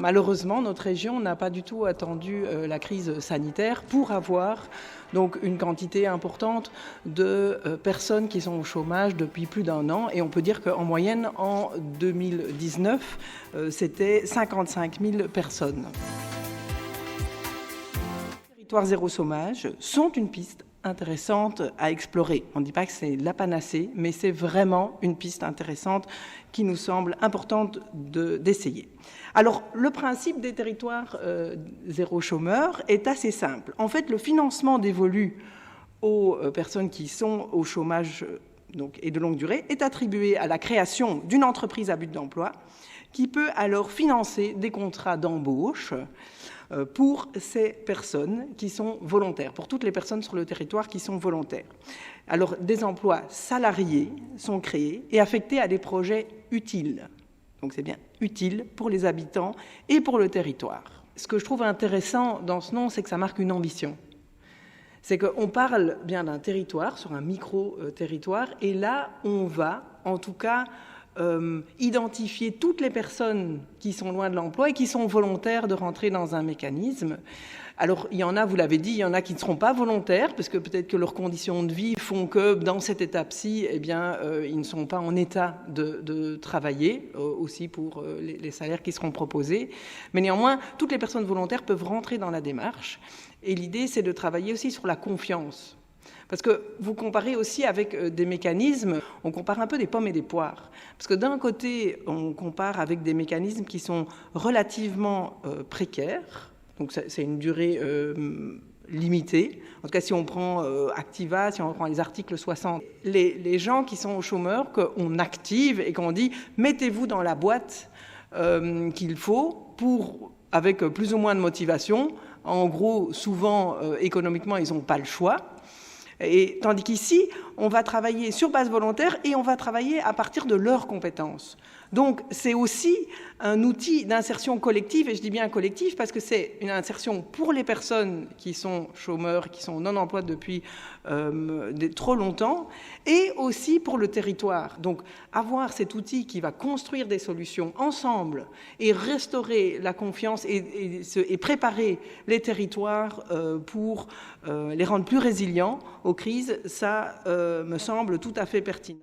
Malheureusement, notre région n'a pas du tout attendu la crise sanitaire pour avoir donc une quantité importante de personnes qui sont au chômage depuis plus d'un an. Et on peut dire qu'en moyenne, en 2019, c'était 55 000 personnes. Les territoires zéro chômage sont une piste intéressante à explorer. On ne dit pas que c'est la panacée, mais c'est vraiment une piste intéressante qui nous semble importante d'essayer. Alors, le principe des territoires zéro chômeur est assez simple. En fait, le financement dévolu aux personnes qui sont au chômage et de longue durée est attribué à la création d'une entreprise à but d'emploi qui peut alors financer des contrats d'embauche pour ces personnes qui sont volontaires, pour toutes les personnes sur le territoire qui sont volontaires. Alors, des emplois salariés sont créés et affectés à des projets utiles. Donc, c'est bien utile pour les habitants et pour le territoire. Ce que je trouve intéressant dans ce nom, c'est que ça marque une ambition. C'est qu'on parle bien d'un territoire, sur un micro-territoire, et là, on va, en tout cas, identifier toutes les personnes qui sont loin de l'emploi et qui sont volontaires de rentrer dans un mécanisme. Alors, il y en a, vous l'avez dit, il y en a qui ne seront pas volontaires, parce que peut-être que leurs conditions de vie font que, dans cette étape-ci, eh bien, ils ne sont pas en état de travailler, aussi pour les salaires qui seront proposés. Mais néanmoins, toutes les personnes volontaires peuvent rentrer dans la démarche. Et l'idée, c'est de travailler aussi sur la confiance. Parce que vous comparez aussi avec des mécanismes, on compare un peu des pommes et des poires. Parce que d'un côté, on compare avec des mécanismes qui sont relativement précaires, donc c'est une durée limitée. En tout cas, si on prend Activa, si on prend les articles 60, les gens qui sont au chômeur, qu'on active et qu'on dit « mettez-vous dans la boîte qu'il faut pour, avec plus ou moins de motivation ». En gros, souvent, économiquement, ils n'ont pas le choix. Et, tandis qu'ici, on va travailler sur base volontaire et on va travailler à partir de leurs compétences. Donc, c'est aussi un outil d'insertion collective, et je dis bien collective parce que c'est une insertion pour les personnes qui sont chômeurs, qui sont non-emploi depuis trop longtemps, et aussi pour le territoire. Donc, avoir cet outil qui va construire des solutions ensemble et restaurer la confiance et préparer les territoires pour les rendre plus résilients aux crises, ça me semble tout à fait pertinent.